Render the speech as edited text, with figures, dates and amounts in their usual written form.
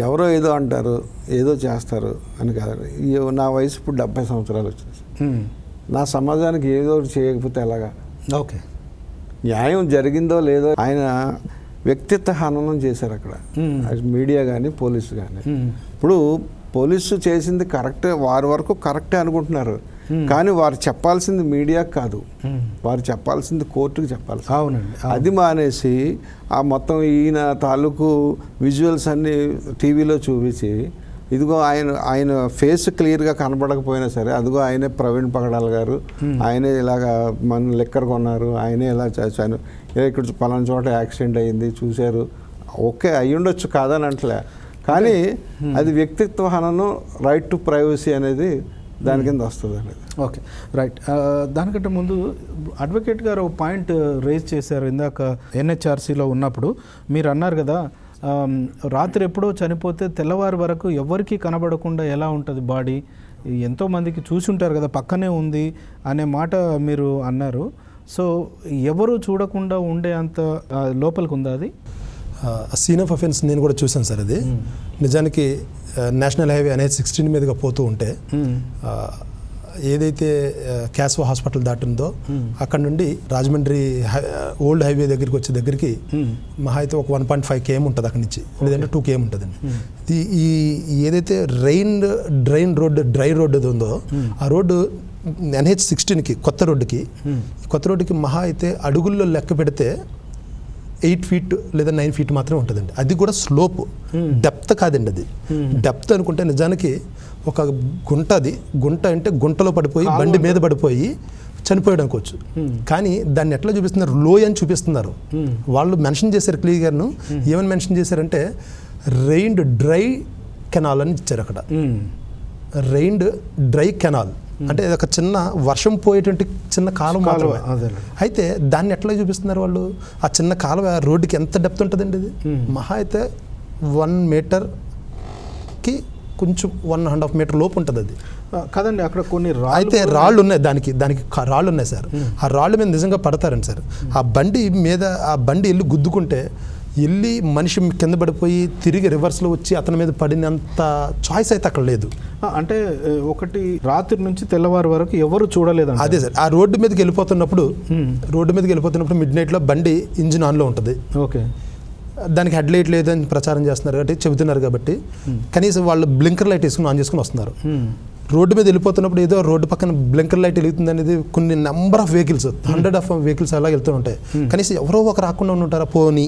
ఎవరో ఏదో అంటారు, ఏదో చేస్తారు అని కాదు. నా వయసు ఇప్పుడు 70 సంవత్సరాలు వచ్చింది. నా సమాజానికి ఏదో ఒకటి చేయకపోతే ఎలాగా? ఓకే, న్యాయం జరిగిందో లేదో ఆయన వ్యక్తిత్వ హననం చేశారు అక్కడ, మీడియా కానీ పోలీసు కానీ. ఇప్పుడు పోలీసు చేసింది కరెక్టే, వారి వరకు కరెక్టే అనుకుంటున్నారు, కానీ వారు చెప్పాల్సింది మీడియాకు కాదు, వారు చెప్పాల్సింది కోర్టుకు చెప్పాల్సి. అవునండి. అది మానేసి ఆ మొత్తం ఈయన తాలూకు విజువల్స్ అన్నీ టీవీలో చూపించి, ఇదిగో ఆయన ఫేస్ క్లియర్గా కనబడకపోయినా సరే, అదిగో ఆయనే ప్రవీణ్ పగడాల్ గారు, ఆయనే ఇలాగా మన లిక్కర్ కొన్నారు, ఆయనే ఇలా చేశాను, ఇక్కడ పలానా చోట యాక్సిడెంట్ అయ్యింది చూశారు, ఓకే అయ్యి ఉండొచ్చు కాదని అంటలే, కానీ అది వ్యక్తిత్వ హననం, రైట్ టు ప్రైవసీ అనేది దాని కింద వస్తుంది అనేది. Okay, right. దానికంటే ముందు అడ్వకేట్ గారు ఒక పాయింట్ రేజ్ చేశారు ఇందాక. ఎన్హెచ్ఆర్సీలో ఉన్నప్పుడు మీరు అన్నారు కదా, రాత్రి ఎప్పుడో చనిపోతే తెల్లవారి వరకు ఎవరికి కనబడకుండా ఎలా ఉంటుంది బాడీ, ఎంతోమందికి చూసి ఉంటారు కదా, పక్కనే ఉంది అనే మాట మీరు అన్నారు. సో ఎవరు చూడకుండా ఉండే అంత లోపలికి ఉందా అది? సీన్ ఆఫ్ అఫెన్స్ నేను కూడా చూశాను సార్. అది నిజానికి నేషనల్ హైవే అనేది 16 మీదుగా పోతూ ఉంటే ఏదైతే క్యాస్వా హాస్పిటల్ దాటిందో అక్కడ నుండి రాజమండ్రి ఓల్డ్ హైవే దగ్గరికి వచ్చే దగ్గరికి మహా అయితే ఒక 1.5 km ఉంటుంది అక్కడి నుంచి, లేదంటే 2 km ఉంటుందండి. ఈ ఏదైతే డ్రై రోడ్డు ఉందో ఆ రోడ్డు NH16కి కొత్త రోడ్డుకి మహా అయితే అడుగుల్లో లెక్క పెడితే 8 feet లేదా 9 feet మాత్రమే ఉంటుందండి. అది కూడా స్లోప్, డెప్త్ కాదండి. అది డెప్త్ అనుకుంటే నిజానికి ఒక గుంట అంటే గుంటలో పడిపోయి బండి మీద పడిపోయి చనిపోయాడు అనుకోవచ్చు, కానీ దాన్ని ఎట్లా చూపిస్తున్నారు, లోయ అని చూపిస్తున్నారు. వాళ్ళు మెన్షన్ చేశారు క్లియర్గాను. ఏమని మెన్షన్ చేశారంటే రెయిన్డ్ డ్రై కెనాల్ అని ఇచ్చారు అక్కడ. రెయిన్డ్ డ్రై కెనాల్ అంటే ఒక చిన్న వర్షం పోయేటువంటి చిన్న కాలువ మాత్రమే. అయితే దాన్ని ఎట్లా చూపిస్తున్నారు వాళ్ళు, ఆ చిన్న కాలువ రోడ్డుకి ఎంత డెప్త్ ఉంటుందండి? ఇది మహా అయితే 1 మీటర్కి కొంచెం 1.5 మీటర్ లోపు ఉంటుంది అది కదండి. అక్కడ కొన్ని అయితే రాళ్ళు ఉన్నాయి, దానికి రాళ్ళు ఉన్నాయి సార్. ఆ రాళ్ళ మీద నిజంగా పడతారండి సార్. ఆ బండి వెళ్ళి గుద్దుకుంటే వెళ్ళి మనిషి కింద పడిపోయి తిరిగి రివర్స్లో వచ్చి అతని మీద పడినంత చాయిస్ అయితే అక్కడ లేదు. అంటే ఒకటి రాత్రి నుంచి తెల్లవారు వరకు ఎవరు చూడలేదు. అదే సార్, ఆ రోడ్డు మీదకి వెళ్ళిపోతున్నప్పుడు మిడ్ నైట్లో బండి ఇంజిన్ ఆన్లో ఉంటుంది. ఓకే, దానికి హెడ్ లైట్ లేదని ప్రచారం చేస్తున్నారు కాబట్టి చెబుతున్నారు కాబట్టి కనీసం వాళ్ళు బ్లింకర్ లైట్ వేసుకుని ఆన్ చేసుకుని వస్తున్నారు. రోడ్డు మీద వెళ్ళిపోతున్నప్పుడు ఏదో రోడ్డు పక్కన బ్లింకర్ లైట్ వెలుగుతుంది అనేది కొన్ని number of vehicles, 100 of vehicles అలా వెళ్తూ ఉంటాయి. కనీసం ఎవరో ఒక రాకుండా ఉంటారా, పోనీ